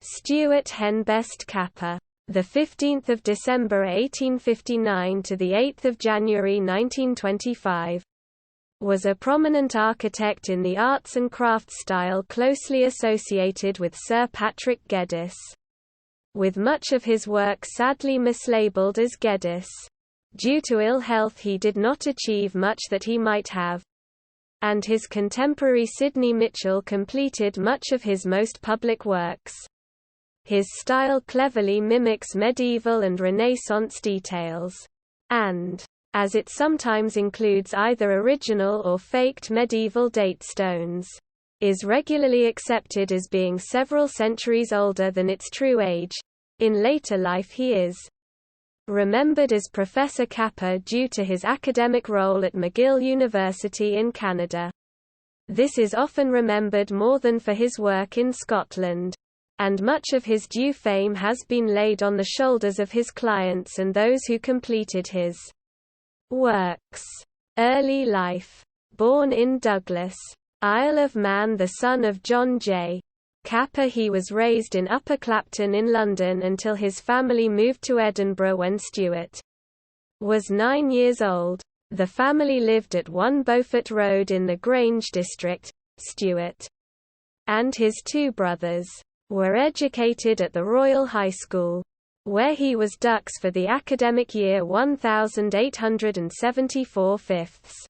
Stewart Henbest Kappa, the 15th of December 1859 to the 8th of January 1925, was a prominent architect in the arts and crafts style closely associated with Sir Patrick Geddes, with much of his work sadly mislabeled as Geddes. Due to ill health he did not achieve much that he might have, and his contemporary Sidney Mitchell completed much of his most public works. His style cleverly mimics medieval and Renaissance details, and, as it sometimes includes either original or faked medieval date stones, is regularly accepted as being several centuries older than its true age. In later life he is remembered as Professor Kappa due to his academic role at McGill University in Canada. This is often remembered more than for his work in Scotland, and much of his due fame has been laid on the shoulders of his clients and those who completed his works. Early life. Born in Douglas, Isle of Man, the son of John J. Kappa, he was raised in Upper Clapton in London until his family moved to Edinburgh when Stewart was 9 years old. The family lived at 1 Beaufort Road in the Grange district. Stewart and his two brothers were educated at the Royal High School, where he was dux for the academic year 1874/5.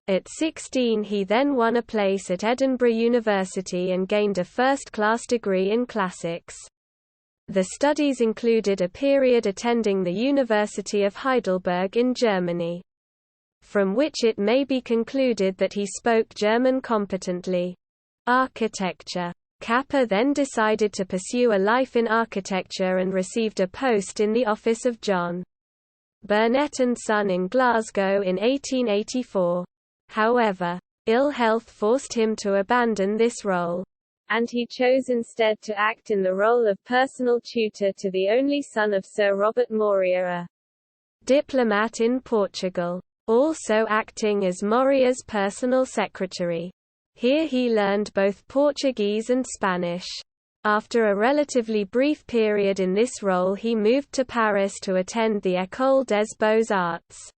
At 16 he then won a place at Edinburgh University and gained a first-class degree in classics. The studies included a period attending the University of Heidelberg in Germany, from which it may be concluded that he spoke German competently. Architecture. Kappa then decided to pursue a life in architecture and received a post in the office of John Burnett & Son in Glasgow in 1884. However, ill health forced him to abandon this role, and he chose instead to act in the role of personal tutor to the only son of Sir Robert Moria, a diplomat in Portugal, also acting as Moria's personal secretary. Here he learned both Portuguese and Spanish. After a relatively brief period in this role he moved to Paris to attend the École des Beaux-Arts.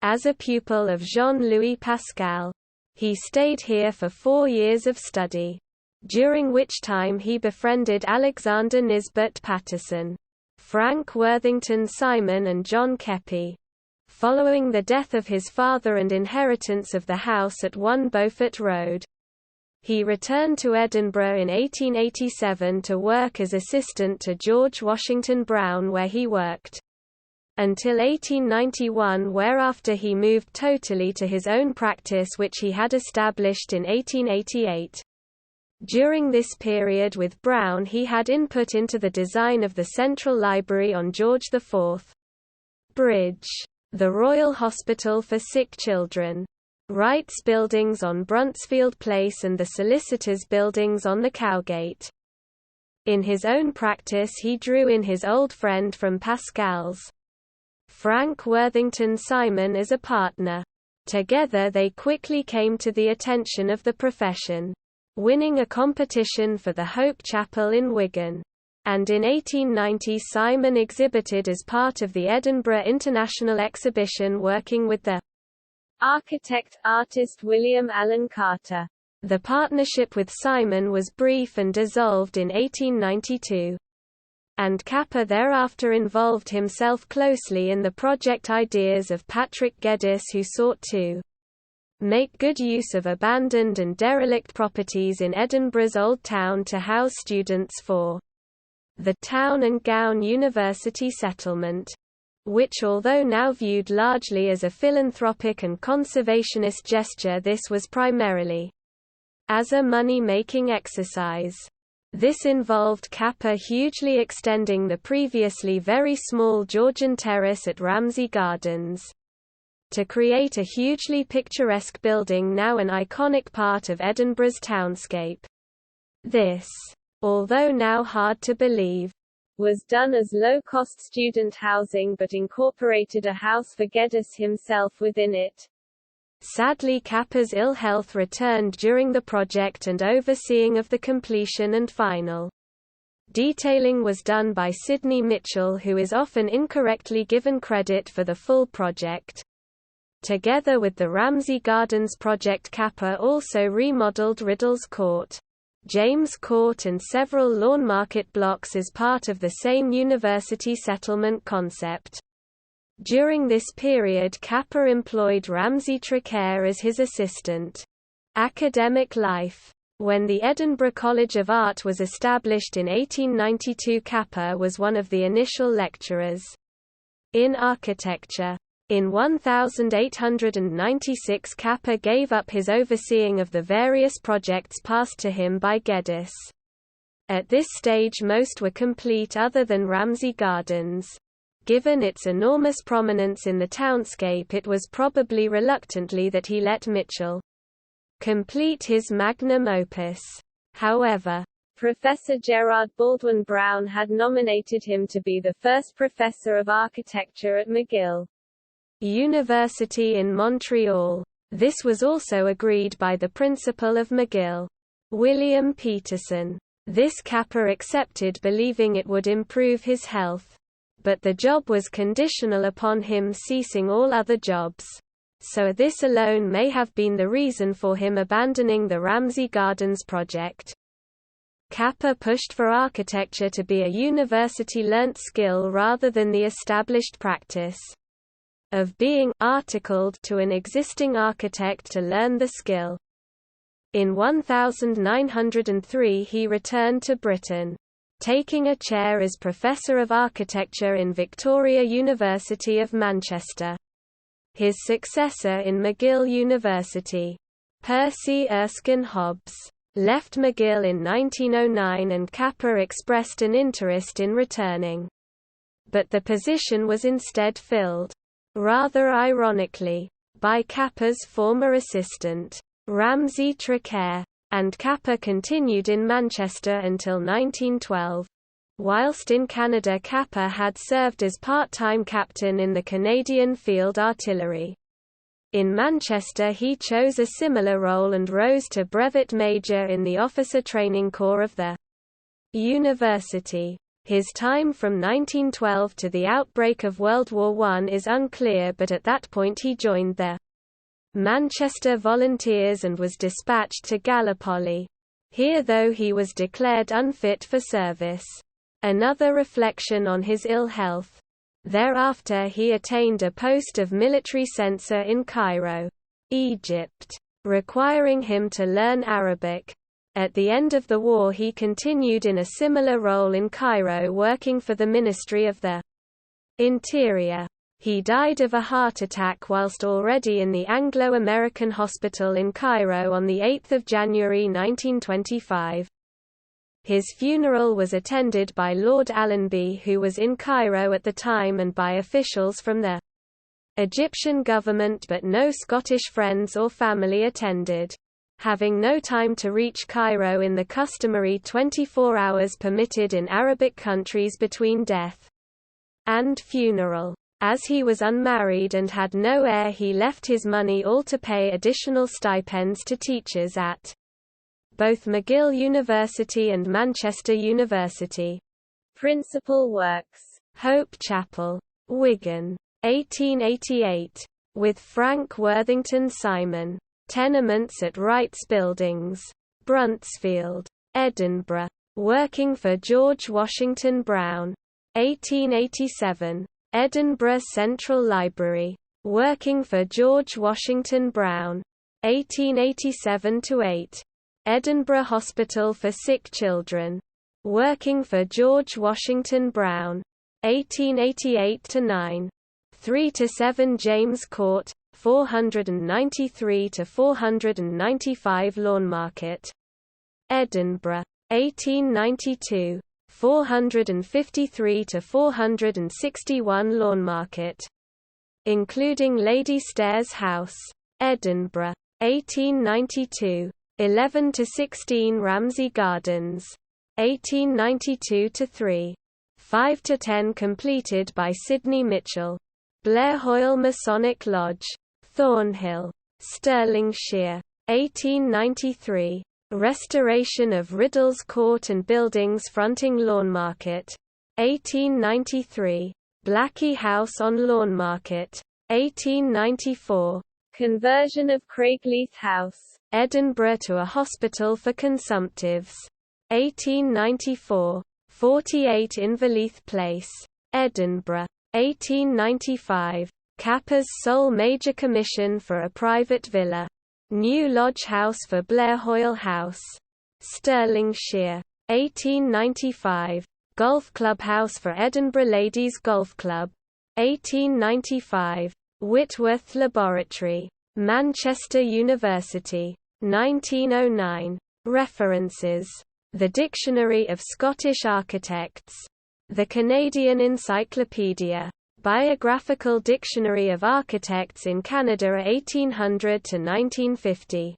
As a pupil of Jean-Louis Pascal, he stayed here for 4 years of study, during which time he befriended Alexander Nisbet Patterson, Frank Worthington Simon and John Keppie. Following the death of his father and inheritance of the house at 1 Beaufort Road, he returned to Edinburgh in 1887 to work as assistant to George Washington Browne, where he worked until 1891, whereafter he moved totally to his own practice which he had established in 1888. During this period with Browne he had input into the design of the Central Library on George IV Bridge, the Royal Hospital for Sick Children, Wright's Buildings on Bruntsfield Place and the Solicitors' Buildings on the Cowgate. In his own practice he drew in his old friend from Pascal's, Frank Worthington Simon, as a partner. Together they quickly came to the attention of the profession, winning a competition for the Hope Chapel in Wigan. And in 1890 Simon exhibited as part of the Edinburgh International Exhibition working with the architect-artist William Allen Carter. The partnership with Simon was brief and dissolved in 1892. And Kappa thereafter involved himself closely in the project ideas of Patrick Geddes, who sought to make good use of abandoned and derelict properties in Edinburgh's Old Town to house students for the Town and Gown University settlement, which, although now viewed largely as a philanthropic and conservationist gesture, this was primarily as a money-making exercise. This involved Kappa hugely extending the previously very small Georgian terrace at Ramsay Gardens to create a hugely picturesque building now an iconic part of Edinburgh's townscape. This, although now hard to believe, was done as low-cost student housing but incorporated a house for Geddes himself within it. Sadly, Kappa's ill health returned during the project and overseeing of the completion and final Detailing was done by Sidney Mitchell, who is often incorrectly given credit for the full project. Together with the Ramsay Gardens project, Kappa also remodeled Riddle's Court, James Court and several lawn market blocks as part of the same university settlement concept. During this period, Kappa employed Ramsay Traquair as his assistant. Academic life. When the Edinburgh College of Art was established in 1892, Kappa was one of the initial lecturers in architecture. In 1896, Kappa gave up his overseeing of the various projects passed to him by Geddes. At this stage most were complete other than Ramsay Gardens. Given its enormous prominence in the townscape, it was probably reluctantly that he let Mitchell complete his magnum opus. However, Professor Gerard Baldwin Brown had nominated him to be the first professor of architecture at McGill University in Montreal. This was also agreed by the principal of McGill, William Peterson. This Kappa accepted, believing it would improve his health. But the job was conditional upon him ceasing all other jobs. So this alone may have been the reason for him abandoning the Ramsay Gardens project. Kappa pushed for architecture to be a university-learnt skill rather than the established practice of being articled to an existing architect to learn the skill. In 1903 he returned to Britain, taking a chair as Professor of Architecture in Victoria University of Manchester. His successor in McGill University, Percy Erskine Hobbs, left McGill in 1909 and Kappa expressed an interest in returning. But the position was instead filled, rather ironically, by Kappa's former assistant, Ramsay Traquair, and Kappa continued in Manchester until 1912. Whilst in Canada, Kappa had served as part-time captain in the Canadian Field Artillery. In Manchester he chose a similar role and rose to brevet major in the Officer Training Corps of the university. His time from 1912 to the outbreak of World War I is unclear, but at that point he joined the Manchester Volunteers and was dispatched to Gallipoli. Here, though, he was declared unfit for service. Another reflection on his ill health. Thereafter he attained a post of military censor in Cairo, Egypt, requiring him to learn Arabic. At the end of the war he continued in a similar role in Cairo, working for the Ministry of the Interior. He died of a heart attack whilst already in the Anglo-American Hospital in Cairo on 8 January 1925. His funeral was attended by Lord Allenby, who was in Cairo at the time, and by officials from the Egyptian government, but no Scottish friends or family attended. Having no time to reach Cairo in the customary 24 hours permitted in Arabic countries between death and funeral. As he was unmarried and had no heir, he left his money all to pay additional stipends to teachers at both McGill University and Manchester University. Principal works: Hope Chapel, Wigan, 1888, with Frank Worthington Simon. Tenements at Wright's Buildings, Bruntsfield, Edinburgh. Working for George Washington Brown, 1887. Edinburgh Central Library. Working for George Washington Brown, 1887–8. Edinburgh Hospital for Sick Children. Working for George Washington Brown, 1888–9. 3–7 James Court, 493–495 Lawnmarket, Edinburgh, 1892. 453–461 Lawnmarket, including Lady Stairs House, Edinburgh, 1892. 11–16 Ramsay Gardens, 1892–3. 5–10 completed by Sidney Mitchell. Blair Hoyle Masonic Lodge, Thornhill, Stirlingshire, 1893. Restoration of Riddle's Court and buildings fronting Lawnmarket. 1893. Blackie House on Lawnmarket. 1894. Conversion of Craigleith House, Edinburgh to a hospital for consumptives. 1894. 48 Inverleith Place, Edinburgh. 1895. Capper's sole major commission for a private villa. New Lodge House for Blair Hoyle House, Stirlingshire. 1895. Golf Club House for Edinburgh Ladies Golf Club. 1895. Whitworth Laboratory, Manchester University. 1909. References. The Dictionary of Scottish Architects. The Canadian Encyclopedia. Biographical Dictionary of Architects in Canada 1800 to 1950.